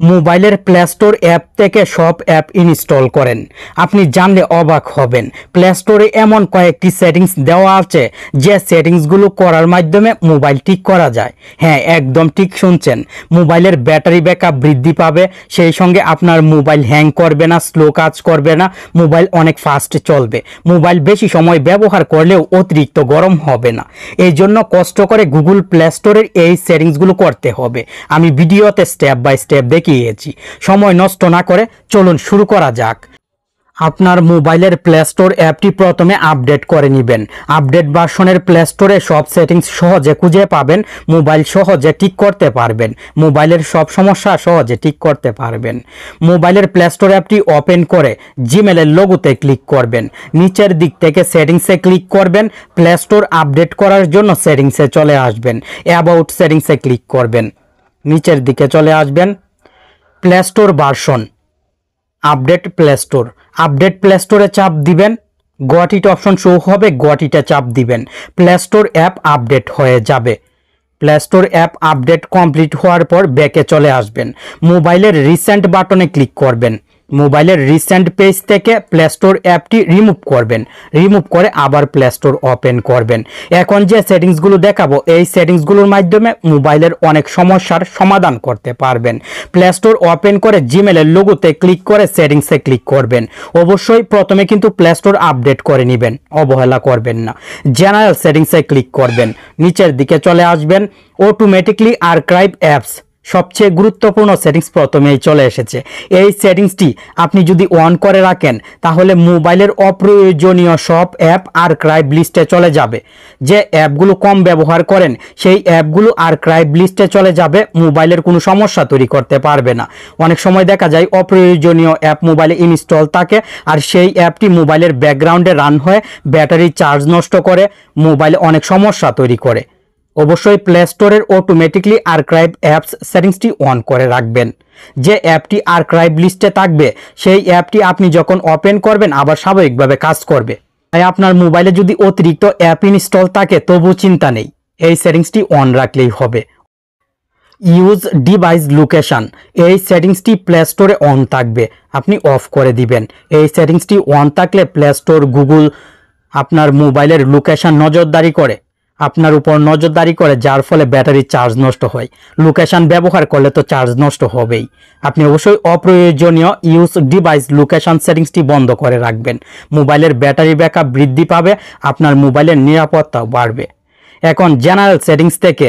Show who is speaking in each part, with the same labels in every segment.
Speaker 1: মোবাইলের play store app থেকে সব অ্যাপ ইনস্টল করেন। আপনি জানলে অবাক হবেন, প্লে স্টোরে এমন কয়েকটি সেটিংস দেওয়া আছে যে সেটিংসগুলো করার মাধ্যমে মোবাইল ঠিক করা যায়। হ্যাঁ, একদম ঠিক শুনছেন, মোবাইলের ব্যাটারি ব্যাকআপ বৃদ্ধি পাবে, সেই সঙ্গে আপনার মোবাইল হ্যাং করবে না, স্লো কাজ করবে না, মোবাইল অনেক ফাস্ট চলবে, মোবাইল বেশি সময় ব্যবহার করলেও অতিরিক্ত গরম হবে না। এই জন্য কষ্ট করে গুগল প্লে স্টোরের এই সেটিংসগুলো করতে হবে। আমি ভিডিওতে স্টেপ বাই স্টেপ দেখিয়েছি। সময় নষ্ট না করে চলুন শুরু করা যাক। আপনার মোবাইলের প্লে স্টোর অ্যাপটি প্রথমে আপডেট করে নেবেন। আপডেট ভার্সনের প্লে স্টোরে সব সেটিংস সহজে খুঁজে পাবেন, মোবাইল সহজে ঠিক করতে পারবেন, মোবাইলের সব সমস্যা সহজে ঠিক করতে পারবেন। মোবাইলের প্লে স্টোর অ্যাপটি ওপেন করে জিমেলের লোগোতে ক্লিক করবেন, নিচের দিক থেকে সেটিংসে ক্লিক করবেন, প্লে স্টোর আপডেট করার জন্য সেটিংসে চলে আসবেন, অ্যাবাউট সেটিংসে ক্লিক করবেন, নিচের দিকে চলে আসবেন, play store version, update play store, update play স্টোরে চাপ দিবেন, গট ইট অপশন শো হবে, গট ইটে চাপ দিবেন, প্লে স্টোর অ্যাপ আপডেট হয়ে যাবে। Play store app update complete হওয়ার পর ব্যাকে চলে আসবেন, মোবাইলের রিসেন্ট বাটনে ক্লিক করবেন, মোবাইলের রিসেন্ট পেজ থেকে প্লে স্টোর অ্যাপটি রিমুভ করবেন, রিমুভ করে আবার প্লে স্টোর ওপেন করবেন। এখন যে সেটিংসগুলো দেখাবো এই সেটিংসগুলোর মাধ্যমে মোবাইলের অনেক সমস্যার সমাধান করতে পারবেন। প্লে স্টোর ওপেন করে জিমেলের লোগোতে ক্লিক করে সেটিংসে ক্লিক করবেন। অবশ্যই প্রথমে কিন্তু প্লে স্টোর আপডেট করে নেবেন, অবহেলা করবেন না। জেনারেল সেটিংসে ক্লিক করবেন, নিচের দিকে চলে আসবেন, অটোমেটিকলি আর্কাইভ অ্যাপস, সবচেয়ে গুরুত্বপূর্ণ সেটিংস প্রথমেই চলে এসেছে। এই সেটিংসটি আপনি যদি অন করে রাখেন তাহলে মোবাইলের অপ্রয়োজনীয় সব অ্যাপ আর্কাইভ লিস্টে চলে যাবে। যে অ্যাপগুলো কম ব্যবহার করেন সেই অ্যাপগুলো আর্কাইভ লিস্টে চলে যাবে, মোবাইলের কোনো সমস্যা তৈরি করতে পারবে না। অনেক সময় দেখা যায় অপ্রয়োজনীয় অ্যাপ মোবাইলে ইনস্টল থাকে আর সেই অ্যাপটি মোবাইলের ব্যাকগ্রাউন্ডে রান হয়ে ব্যাটারি চার্জ নষ্ট করে, মোবাইলে অনেক সমস্যা তৈরি করে। অবশ্যই প্লে স্টোরের অটোমেটিকলি আর্কাইভ অ্যাপস সেটিংসটি অন করে রাখবেন। যে অ্যাপটি আর্কাইভ লিস্টে থাকবে সেই অ্যাপটি আপনি যখন ওপেন করবেন আবার স্বাভাবিকভাবে কাজ করবে। তাই আপনার মোবাইলে যদি অতিরিক্ত অ্যাপ ইনস্টল থাকে তবু চিন্তা নেই, এই সেটিংসটি অন রাখলেই হবে। ইউজ ডিভাইস লোকেশন, এই সেটিংসটি প্লে স্টোরে অন থাকবে, আপনি অফ করে দিবেন। এই সেটিংসটি অন থাকলে প্লে স্টোর গুগল আপনার মোবাইলের লোকেশন নজরদারি করে, আপনার উপর নজরদারি করে, যার ফলে ব্যাটারি চার্জ নষ্ট হয়। লোকেশন ব্যবহার করলে তো চার্জ নষ্ট হবেই। আপনি অবশ্যই অপ্রয়োজনীয় ইউজ ডিভাইস লোকেশন সেটিংসটি বন্ধ করে রাখবেন। মোবাইলের ব্যাটারি ব্যাকআপ বৃদ্ধি পাবে, আপনার মোবাইলের নিরাপত্তাও বাড়বে। এখন জেনারেল সেটিংস থেকে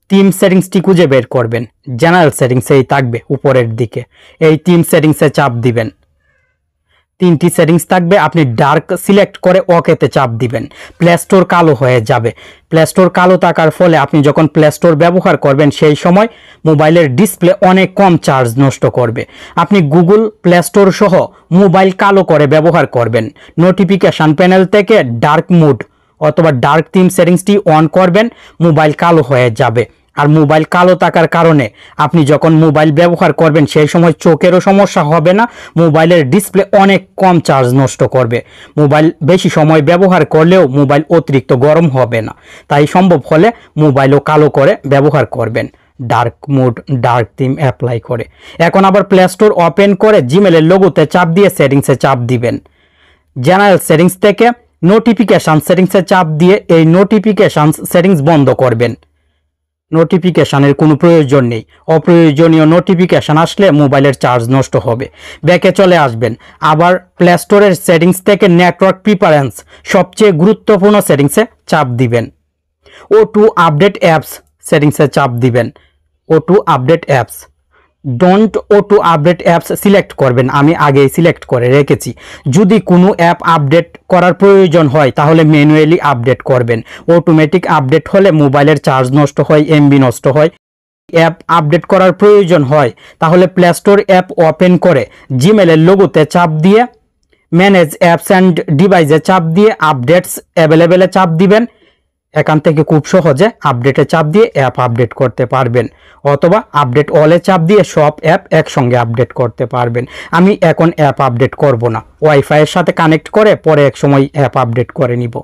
Speaker 1: থিম সেটিংসটি খুঁজে বের করবেন। জেনারেল সেটিংসেই থাকবে উপরের দিকে, এই থিম সেটিংসে চাপ দিবেন। তিনটি সেটিংস থাকবে, আপনি ডার্ক সিলেক্ট করে ওকেতে চাপ দিবেন। প্লে স্টোর কালো হয়ে যাবে। প্লে স্টোর কালো থাকার ফলে আপনি যখন প্লে স্টোর ব্যবহার করবেন সেই সময় মোবাইলের ডিসপ্লে অনেক কম চার্জ নষ্ট করবে। আপনি গুগল প্লে স্টোর সহ মোবাইল কালো করে ব্যবহার করবেন। নোটিফিকেশন প্যানেল থেকে ডার্ক মোড অথবা ডার্ক থিম সেটিংসটি অন করবেন, মোবাইল কালো হয়ে যাবে। আর মোবাইল কালো থাকার কারণে আপনি যখন মোবাইল ব্যবহার করবেন সেই সময় চোখেরও সমস্যা হবে না, মোবাইলের ডিসপ্লে অনেক কম চার্জ নষ্ট করবে। মোবাইল বেশি সময় ব্যবহার করলেও মোবাইল অতিরিক্ত গরম হবে না। তাই সম্ভব হলে মোবাইলও কালো করে ব্যবহার করবেন, dark mode dark theme apply করে। এখন আবার প্লে স্টোর ওপেন করে জিমেলের লোগোতে চাপ দিয়ে সেটিংসে চাপ দিবেন। জেনারেল সেটিংস থেকে নোটিফিকেশান সেটিংসে চাপ দিয়ে এই নোটিফিকেশান সেটিংস বন্ধ করবেন। নোটিফিকেশানের কোনো প্রয়োজন নেই, অপ্রয়োজনীয় নোটিফিকেশান আসলে মোবাইলের চার্জ নষ্ট হবে। ব্যাকে চলে আসবেন, আবার প্লে স্টোরের সেটিংস থেকে নেটওয়ার্ক প্রিফারেন্স, সবচেয়ে গুরুত্বপূর্ণ সেটিংসে চাপ দিবেন। ও টু আপডেট অ্যাপস সেটিংসে চাপ দিবেন। Auto update apps, don't auto update apps select করবেন, আমি আগেই সিলেক্ট করে রেখেছি। যদি কোনো অ্যাপ আপডেট করার প্রয়োজন হয় তাহলে ম্যানুয়ালি আপডেট করবেন। অটোমেটিক আপডেট হলে মোবাইলের চার্জ নষ্ট হয়, এমবি নষ্ট হয়। অ্যাপ আপডেট করার প্রয়োজন হয় তাহলে প্লে স্টোর অ্যাপ ওপেন করে জিমেলের লোগোতে চাপ দিয়ে ম্যানেজ অ্যাপস অ্যান্ড ডিভাইসে চাপ দিয়ে আপডেটস অ্যাভেলেবেলে চাপ দিবেন। এখান থেকে খুব সহজে আপডেটে চাপ দিয়ে অ্যাপ আপডেট করতে পারবেন, অথবা আপডেট অলে চাপ দিয়ে সব অ্যাপ একসঙ্গে আপডেট করতে পারবেন। আমি এখন অ্যাপ আপডেট করব না, ওয়াইফাইয়ের সাথে কানেক্ট করে পরে এক সময় অ্যাপ আপডেট করে নিব।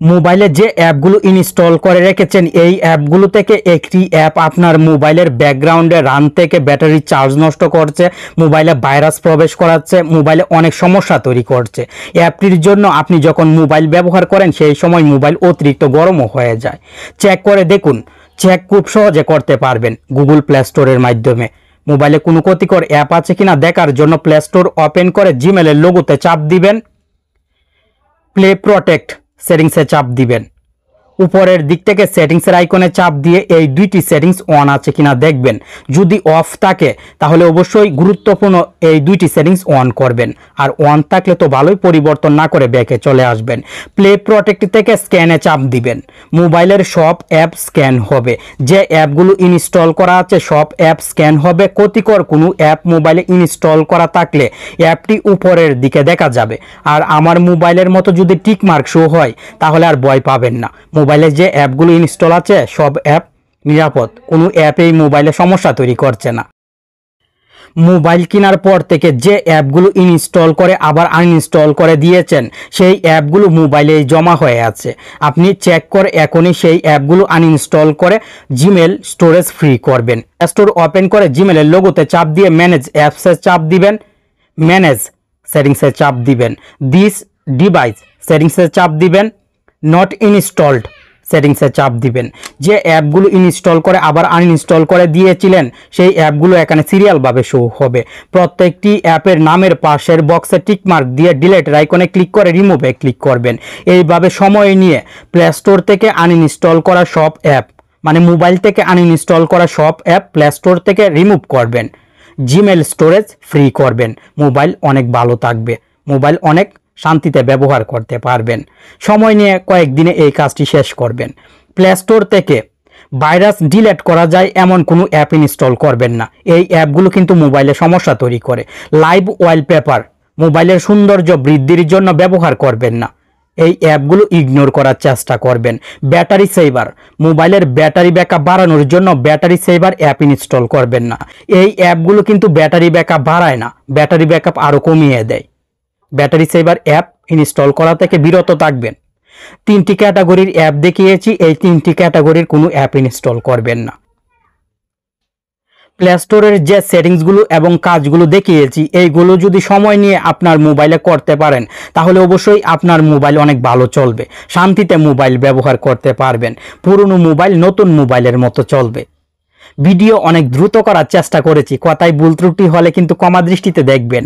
Speaker 1: মোবাইলে যে অ্যাপগুলো ইনস্টল করে রেখেছেন এই অ্যাপগুলো থেকে একটি অ্যাপ আপনার মোবাইলের ব্যাকগ্রাউন্ডে রান থেকে ব্যাটারি চার্জ নষ্ট করছে, মোবাইলে ভাইরাস প্রবেশ করাচ্ছে, মোবাইলে অনেক সমস্যা তৈরি করছে। অ্যাপটির জন্য আপনি যখন মোবাইল ব্যবহার করেন সেই সময় মোবাইল অতিরিক্ত গরমও হয়ে যায়। চেক করে দেখুন, চেক খুব সহজে করতে পারবেন গুগল প্লে স্টোরের মাধ্যমে। মোবাইলে কোনো ক্ষতিকর অ্যাপ আছে কিনা দেখার জন্য প্লে স্টোর ওপেন করে জিমেলের লোগোতে চাপ দিবেন, প্লে প্রোটেক্ট সেটিংসে চাপ দিবেন। উপরের দিক থেকে সেটিংসের আইকনে চাপ দিয়ে এই দুইটি সেটিংস অন আছে কিনা দেখবেন। যদি অফ থাকে তাহলে অবশ্যই গুরুত্বপূর্ণ এই দুইটি সেটিংস অন করবেন, আর অন থাকলে তো ভালোই, পরিবর্তন না করে ব্যাকে চলে আসবেন। প্লে প্রোটেক্ট থেকে স্ক্যানে চাপ দিবেন। মোবাইলের সব অ্যাপ স্ক্যান হবে, যে অ্যাপগুলো ইনস্টল করা আছে সব অ্যাপ স্ক্যান হবে। ক্ষতিকর কোনো অ্যাপ মোবাইলে ইনস্টল করা থাকলে অ্যাপটি উপরের দিকে দেখা যাবে। আর আমার মোবাইলের মতো যদি টিকমার্ক শো হয় তাহলে আর ভয় পাবেন না। মোবাইলে যে অ্যাপগুলো ইনস্টল আছে সব অ্যাপ নিরাপদ, কোনো অ্যাপেই মোবাইলে সমস্যা তৈরি করছে না। মোবাইল কেনার পর থেকে যে অ্যাপগুলো ইনস্টল করে আবার আনইনস্টল করে দিয়েছেন সেই অ্যাপগুলো মোবাইলে জমা হয়ে আছে। আপনি চেক করে এখনই সেই অ্যাপগুলো আনইনস্টল করে জিমেল স্টোরেজ ফ্রি করবেন। স্টোর ওপেন করে জিমেলের লোগোতে চাপ দিয়ে ম্যানেজ অ্যাপসে চাপ দিবেন, ম্যানেজ সেটিংসে চাপ দিবেন, দিস ডিভাইস সেটিংসে চাপ দিবেন, নট ইনস্টলড সেটিংসে চাপ দিবেন। যে অ্যাপগুলো ইনস্টল করে আবার আনইনস্টল করে দিয়েছিলেন সেই অ্যাপগুলো এখানে সিরিয়ালভাবে শো হবে। প্রত্যেকটি অ্যাপের নামের পাশের বক্সে টিকমার্ক দিয়ে ডিলিটের আইকনে ক্লিক করে রিমুভে ক্লিক করবেন। এইভাবে সময় নিয়ে প্লে স্টোর থেকে আনইনস্টল করা সব অ্যাপ, মানে মোবাইল থেকে আনইনস্টল করা সব অ্যাপ প্লে স্টোর থেকে রিমুভ করবেন। জিমেল স্টোরেজ ফ্রি করবেন। মোবাইল অনেক ভালো থাকবে, মোবাইল অনেক শান্তিতে ব্যবহার করতে পারবেন। সময় নিয়ে কয়েকদিনে এই কাজটি শেষ করবেন। প্লে স্টোর থেকে ভাইরাস ডিলিট করা যায় এমন কোনো অ্যাপ ইনস্টল করবেন না। এই অ্যাপগুলো কিন্তু মোবাইলে সমস্যা তৈরি করে। লাইভ ওয়ালপেপার মোবাইলের সৌন্দর্য বৃদ্ধির জন্য ব্যবহার করবেন না, এই অ্যাপগুলো ইগনোর করার চেষ্টা করবেন। ব্যাটারি সেভার মোবাইলের ব্যাটারি ব্যাকআপ বাড়ানোর জন্য ব্যাটারি সেভার অ্যাপ ইনস্টল করবেন না। এই অ্যাপগুলো কিন্তু ব্যাটারি ব্যাকআপ বাড়ায় না, ব্যাটারি ব্যাকআপ আরও কমিয়ে দেয়। ব্যাটারি সেভার অ্যাপ ইনস্টল করা থেকে বিরত থাকবেন। 3টি ক্যাটাগরির অ্যাপ দেখিয়েছি, এই 3টি ক্যাটাগরির কোনো অ্যাপ ইনস্টল করবেন না। প্লে স্টোরের যে সেটিংসগুলো এবং কাজগুলো দেখিয়েছি এইগুলো যদি সময় নিয়ে আপনার মোবাইলে করতে পারেন তাহলে অবশ্যই আপনার মোবাইল অনেক ভালো চলবে, শান্তিতে মোবাইল ব্যবহার করতে পারবেন। পুরনো মোবাইল নতুন মোবাইলের মতো চলবে। ভিডিও অনেক দ্রুত করার চেষ্টা করেছি, কথায় ভুল ত্রুটি হলে কিন্তু ক্ষমা দৃষ্টিতে দেখবেন।